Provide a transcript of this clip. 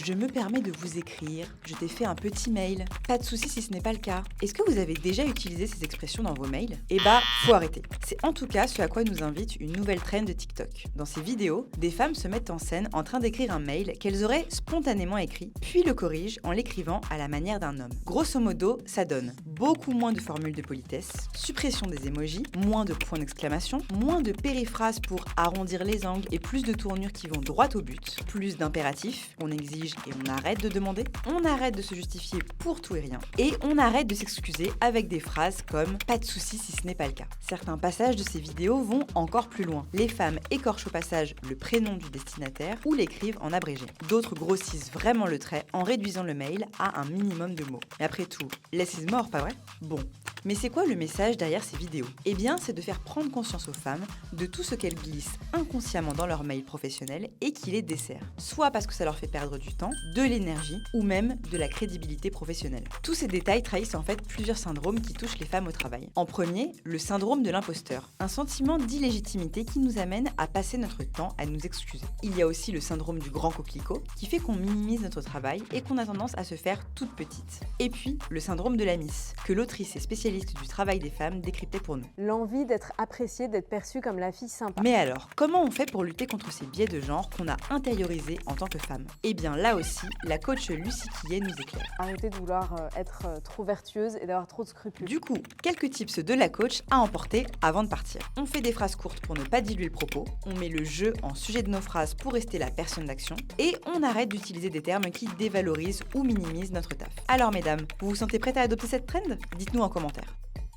Je me permets de vous écrire, je t'ai fait un petit mail. Pas de souci si ce n'est pas le cas. Est-ce que vous avez déjà utilisé ces expressions dans vos mails? Eh bah, faut arrêter. C'est en tout cas ce à quoi nous invite une nouvelle trend de TikTok. Dans ces vidéos, des femmes se mettent en scène en train d'écrire un mail qu'elles auraient spontanément écrit, puis le corrigent en l'écrivant à la manière d'un homme. Grosso modo, ça donne beaucoup moins de formules de politesse, suppression des emojis, moins de points d'exclamation, moins de périphrases pour arrondir les angles et plus de tournures qui vont droit au but, plus d'impératifs, on exige et on arrête de demander, on arrête de se justifier pour tout et rien, et on arrête de s'excuser avec des phrases comme « pas de souci si ce n'est pas le cas ». Certains passages de ces vidéos vont encore plus loin. Les femmes écorchent au passage le prénom du destinataire ou l'écrivent en abrégé. D'autres grossissent vraiment le trait en réduisant le mail à un minimum de mots. Mais après tout, less is more, pas vrai? Bon. Mais c'est quoi le message derrière ces vidéos? Eh bien, c'est de faire prendre conscience aux femmes de tout ce qu'elles glissent inconsciemment dans leur mail professionnel et qui les dessert. Soit parce que ça leur fait perdre du temps, de l'énergie ou même de la crédibilité professionnelle. Tous ces détails trahissent en fait plusieurs syndromes qui touchent les femmes au travail. En premier, le syndrome de l'imposteur, un sentiment d'illégitimité qui nous amène à passer notre temps à nous excuser. Il y a aussi le syndrome du grand coquelicot qui fait qu'on minimise notre travail et qu'on a tendance à se faire toute petite. Et puis, le syndrome de la Miss, que l'autrice et spécialiste du travail des femmes décryptait pour nous. L'envie d'être appréciée, d'être perçue comme la fille sympa. Mais alors, comment on fait pour lutter contre ces biais de genre qu'on a intériorisés en tant que femme? Eh bien là aussi, la coach Lucie Quillet nous éclaire. Arrêtez de vouloir être trop vertueuse et d'avoir trop de scrupules. Du coup, quelques tips de la coach à emporter avant de partir. On fait des phrases courtes pour ne pas diluer le propos, on met le jeu en sujet de nos phrases pour rester la personne d'action, et on arrête d'utiliser des termes qui dévalorisent ou minimisent notre taf. Alors mesdames, vous vous sentez prêtes à adopter cette trend? Dites-nous en commentaire.